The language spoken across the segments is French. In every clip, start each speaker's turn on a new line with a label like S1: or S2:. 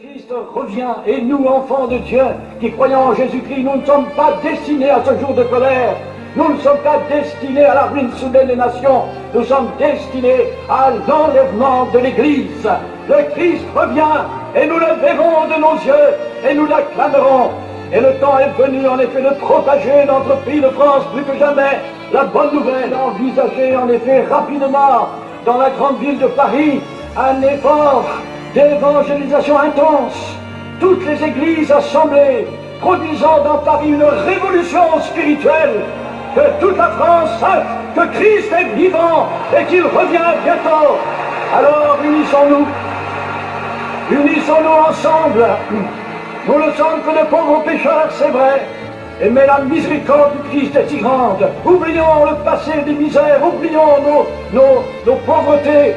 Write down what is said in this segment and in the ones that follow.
S1: Christ revient et nous, enfants de Dieu, qui croyons en Jésus-Christ, nous ne sommes pas destinés à ce jour de colère. Nous ne sommes pas destinés à la ruine soudaine des nations. Nous sommes destinés à l'enlèvement de l'Église. Le Christ revient et nous le verrons de nos yeux et nous l'acclamerons. Et le temps est venu en effet de propager dans notre pays de France plus que jamais la bonne nouvelle. Envisager en effet rapidement dans la grande ville de Paris un effort d'évangélisation intense. Toutes les églises assemblées, produisant dans Paris une révolution spirituelle. Que toute la France sache que Christ est vivant et qu'il revient bientôt. Alors unissons-nous ensemble. Nous ne sommes que de pauvres pécheurs, c'est vrai, mais la miséricorde du Christ est si grande. Oublions le passé des misères, oublions nos pauvretés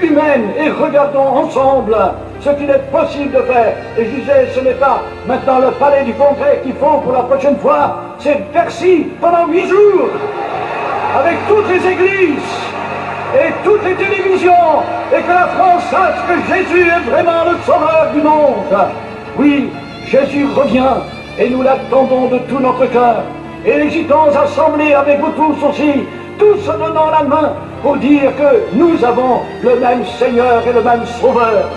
S1: humaines et regardons ensemble ce qu'il est possible de faire. Et je disais, ce n'est pas maintenant le palais du Congrès qu'il faut pour la prochaine fois, c'est Bercy pendant 8 jours, avec toutes les églises et toutes les télévisions, et que la France sache que Jésus est vraiment le sauveur du monde. Oui, Jésus revient, et nous l'attendons de tout notre cœur. Et les gitans assemblés avec vous tous aussi, tous se donnant la main pour dire que nous avons le même Seigneur et le même Sauveur.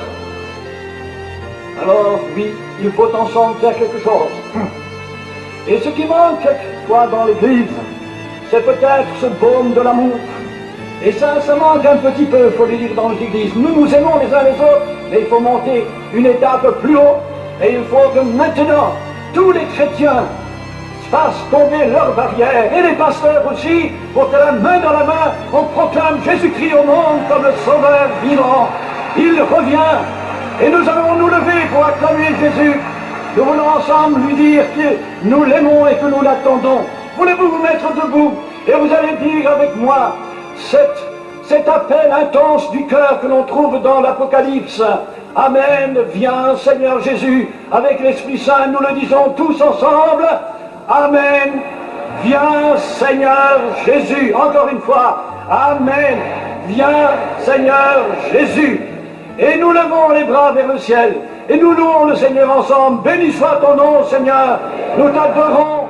S1: Alors oui, il faut ensemble faire quelque chose. Et ce qui manque quelquefois dans l'Église, c'est peut-être ce baume de l'amour. Et ça manque un petit peu, il faut le dire, dans les églises. Nous nous aimons les uns les autres, mais il faut monter une étape plus haut. Et il faut que maintenant, tous les chrétiens fassent tomber leurs barrières, et les pasteurs aussi, pour que la main dans la main, on proclame Jésus-Christ au monde comme le Sauveur vivant. Il revient, et nous allons nous lever pour acclamer Jésus. Nous voulons ensemble lui dire que nous l'aimons et que nous l'attendons. Voulez-vous vous mettre debout, et vous allez dire avec moi cet appel intense du cœur que l'on trouve dans l'Apocalypse. Amen, viens Seigneur Jésus, avec l'Esprit Saint, nous le disons tous ensemble. Amen, viens Seigneur Jésus. Encore une fois, Amen, viens Seigneur Jésus. Et nous levons les bras vers le ciel, et nous louons le Seigneur ensemble. Béni soit ton nom Seigneur, nous t'adorons.